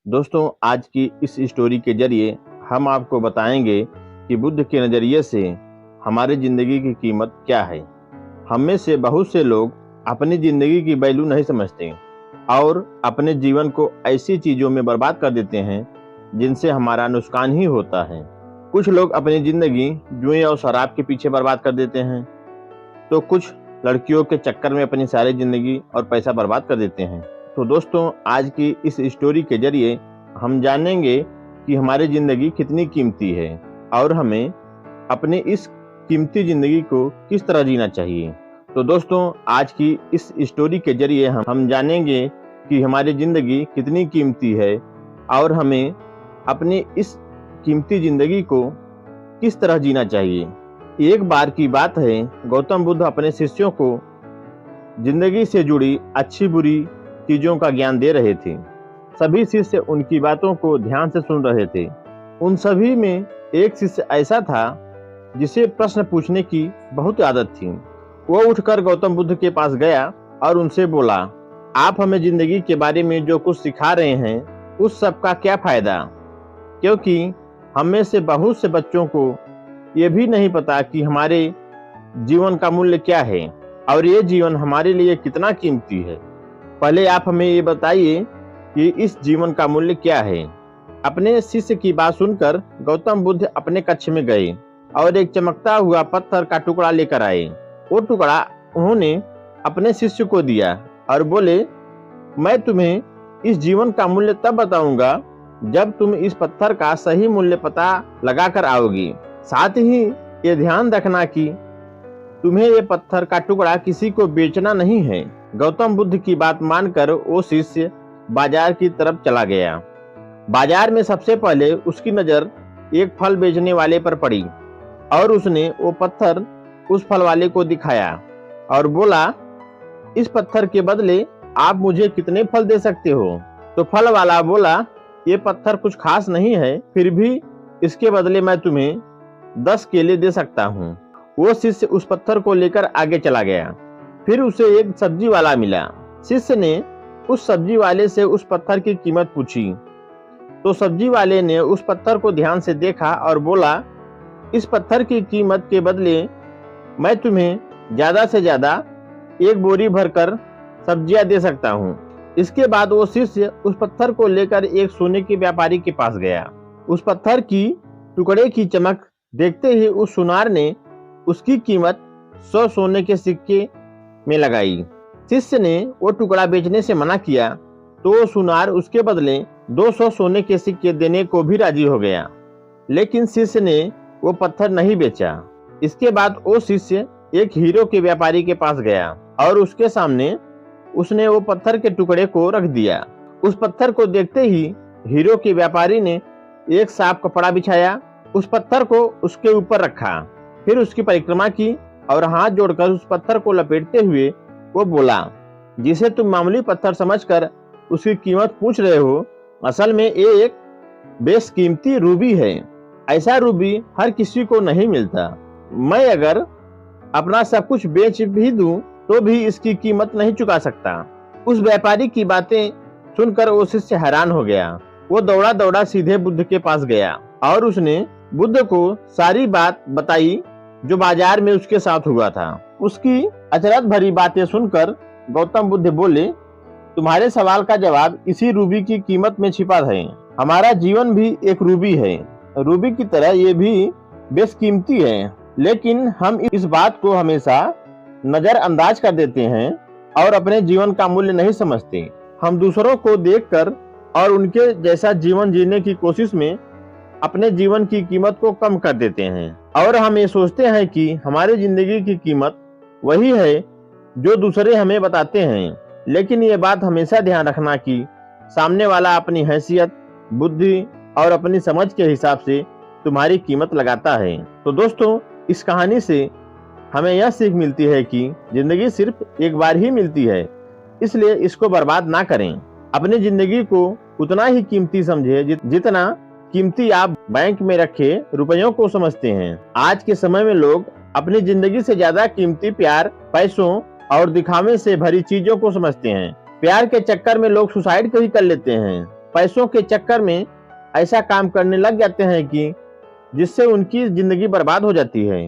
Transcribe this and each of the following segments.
दोस्तों, आज की इस स्टोरी के जरिए हम आपको बताएंगे कि बुद्ध के नज़रिए से हमारी ज़िंदगी की कीमत क्या है। हम में से बहुत से लोग अपनी ज़िंदगी की वैल्यू नहीं समझते और अपने जीवन को ऐसी चीज़ों में बर्बाद कर देते हैं जिनसे हमारा नुकसान ही होता है। कुछ लोग अपनी ज़िंदगी जुए और शराब के पीछे बर्बाद कर देते हैं, तो कुछ लड़कियों के चक्कर में अपनी सारी ज़िंदगी और पैसा बर्बाद कर देते हैं। तो दोस्तों, आज की इस स्टोरी के जरिए हम जानेंगे कि हमारी ज़िंदगी कितनी कीमती है और हमें अपनी इस कीमती ज़िंदगी को किस तरह जीना चाहिए। तो दोस्तों, आज की इस स्टोरी के जरिए हम जानेंगे कि हमारी ज़िंदगी कितनी कीमती है और हमें अपनी इस कीमती ज़िंदगी को किस तरह जीना चाहिए। एक बार की बात है, गौतम बुद्ध अपने शिष्यों को जिंदगी से जुड़ी अच्छी बुरी चीजों का ज्ञान दे रहे थे। सभी शिष्य उनकी बातों को ध्यान से सुन रहे थे। उन सभी में एक शिष्य ऐसा था जिसे प्रश्न पूछने की बहुत आदत थी। वो उठकर गौतम बुद्ध के पास गया और उनसे बोला, आप हमें जिंदगी के बारे में जो कुछ सिखा रहे हैं उस सब का क्या फायदा, क्योंकि हम में से बहुत से बच्चों को ये भी नहीं पता कि हमारे जीवन का मूल्य क्या है और ये जीवन हमारे लिए कितना कीमती है। पहले आप हमें ये बताइए कि इस जीवन का मूल्य क्या है। अपने शिष्य की बात सुनकर गौतम बुद्ध अपने कक्ष में गए और एक चमकता हुआ पत्थर का टुकड़ा लेकर आए। वो टुकड़ा उन्होंने अपने शिष्य को दिया और बोले, मैं तुम्हें इस जीवन का मूल्य तब बताऊंगा जब तुम इस पत्थर का सही मूल्य पता लगाकर आओगी। साथ ही ये ध्यान रखना कि तुम्हें ये पत्थर का टुकड़ा किसी को बेचना नहीं है। गौतम बुद्ध की बात मानकर वो शिष्य बाजार की तरफ चला गया। बाजार में सबसे पहले उसकी नजर एक फल बेचने वाले पर पड़ी और उसने वो पत्थर उस फल वाले को दिखाया और बोला, इस पत्थर के बदले आप मुझे कितने फल दे सकते हो। तो फल वाला बोला, ये पत्थर कुछ खास नहीं है, फिर भी इसके बदले मैं तुम्हें 10 केले दे सकता हूँ। वो शिष्य उस पत्थर को लेकर आगे चला गया। फिर उसे एक सब्जी वाला मिला। शिष्य ने उस सब्जी वाले से उस पत्थर की कीमत पूछी तो सब्जी वाले ने उस पत्थर को ध्यान से देखा और बोला, इस पत्थर की कीमत के बदले मैं तुम्हें ज्यादा से ज्यादा एक बोरी भरकर सब्जियां दे सकता हूँ। इसके बाद वो शिष्य उस पत्थर को लेकर एक सोने के व्यापारी के पास गया। उस पत्थर की टुकड़े की चमक देखते ही उस सुनार ने उसकी कीमत 100 सोने के सिक्के में लगाई। शिष्य ने वो टुकड़ा बेचने से मना किया तो वो सुनार उसके बदले 200 सोने के सिक्के देने को भी राजी हो गया, लेकिन शिष्य ने वो पत्थर नहीं बेचा। इसके बाद वो शिष्य एक हीरो के व्यापारी के पास गया और उसके सामने उसने वो पत्थर के टुकड़े को रख दिया। उस पत्थर को देखते ही हीरो के व्यापारी ने एक साफ कपड़ा बिछाया, उस पत्थर को उसके ऊपर रखा, फिर उसकी परिक्रमा की और हाथ जोड़कर उस पत्थर को लपेटते हुए वो बोला, जिसे तुम मामूली पत्थर समझकर उसकी कीमत पूछ रहे हो, असल में ये एक बेशकीमती रूबी है। ऐसा रूबी हर किसी को नहीं मिलता। मैं अगर अपना सब कुछ बेच भी दूं तो भी इसकी कीमत नहीं चुका सकता। उस व्यापारी की बातें सुनकर वो शिष्य हैरान हो गया। वो दौड़ा दौड़ा सीधे बुद्ध के पास गया और उसने बुद्ध को सारी बात बताई जो बाजार में उसके साथ हुआ था। उसकी अचरज भरी बातें सुनकर गौतम बुद्ध बोले, तुम्हारे सवाल का जवाब इसी रूबी की कीमत में छिपा है। हमारा जीवन भी एक रूबी है। रूबी की तरह ये भी बेशकीमती है, लेकिन हम इस बात को हमेशा नजरअंदाज कर देते हैं और अपने जीवन का मूल्य नहीं समझते। हम दूसरों को देखकर और उनके जैसा जीवन जीने की कोशिश में अपने जीवन की कीमत को कम कर देते हैं और हम ये सोचते हैं कि हमारी जिंदगी की कीमत वही है जो दूसरे हमें बताते हैं। लेकिन ये बात हमेशा ध्यान रखना कि सामने वाला अपनी हैसियत, बुद्धि और अपनी समझ के हिसाब से तुम्हारी कीमत लगाता है। तो दोस्तों, इस कहानी से हमें यह सीख मिलती है कि जिंदगी सिर्फ एक बार ही मिलती है, इसलिए इसको बर्बाद ना करें। अपनी जिंदगी को उतना ही कीमती समझे जितना कीमती आप बैंक में रखे रुपयों को समझते हैं। आज के समय में लोग अपनी जिंदगी से ज्यादा कीमती प्यार, पैसों और दिखावे से भरी चीजों को समझते हैं। प्यार के चक्कर में लोग सुसाइड भी कर लेते हैं। पैसों के चक्कर में ऐसा काम करने लग जाते हैं कि जिससे उनकी जिंदगी बर्बाद हो जाती है।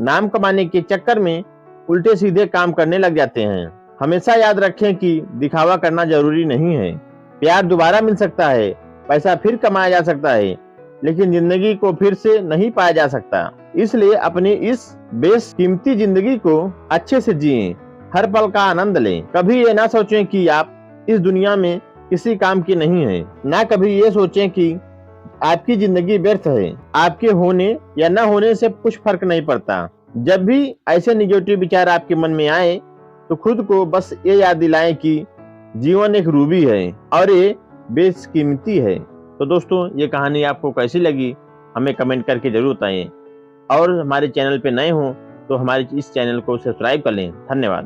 नाम कमाने के चक्कर में उल्टे सीधे काम करने लग जाते हैं। हमेशा याद रखें कि दिखावा करना जरूरी नहीं है। प्यार दोबारा मिल सकता है, पैसा फिर कमाया जा सकता है, लेकिन जिंदगी को फिर से नहीं पाया जा सकता। इसलिए अपनी इस बेशकीमती जिंदगी को अच्छे से जिएं, हर पल का आनंद लें। कभी ये ना सोचें कि आप इस दुनिया में किसी काम की नहीं है, ना कभी ये सोचें कि आपकी जिंदगी व्यर्थ है। आपके होने या ना होने से कुछ फर्क नहीं पड़ता। जब भी ऐसे निगेटिव विचार आपके मन में आए तो खुद को बस ये याद दिलाएं कि जीवन एक रूबी है और ये बेशकीमती है। तो दोस्तों, ये कहानी आपको कैसी लगी हमें कमेंट करके जरूर बताएं, और हमारे चैनल पे नए हो तो हमारे इस चैनल को सब्सक्राइब कर लें। धन्यवाद।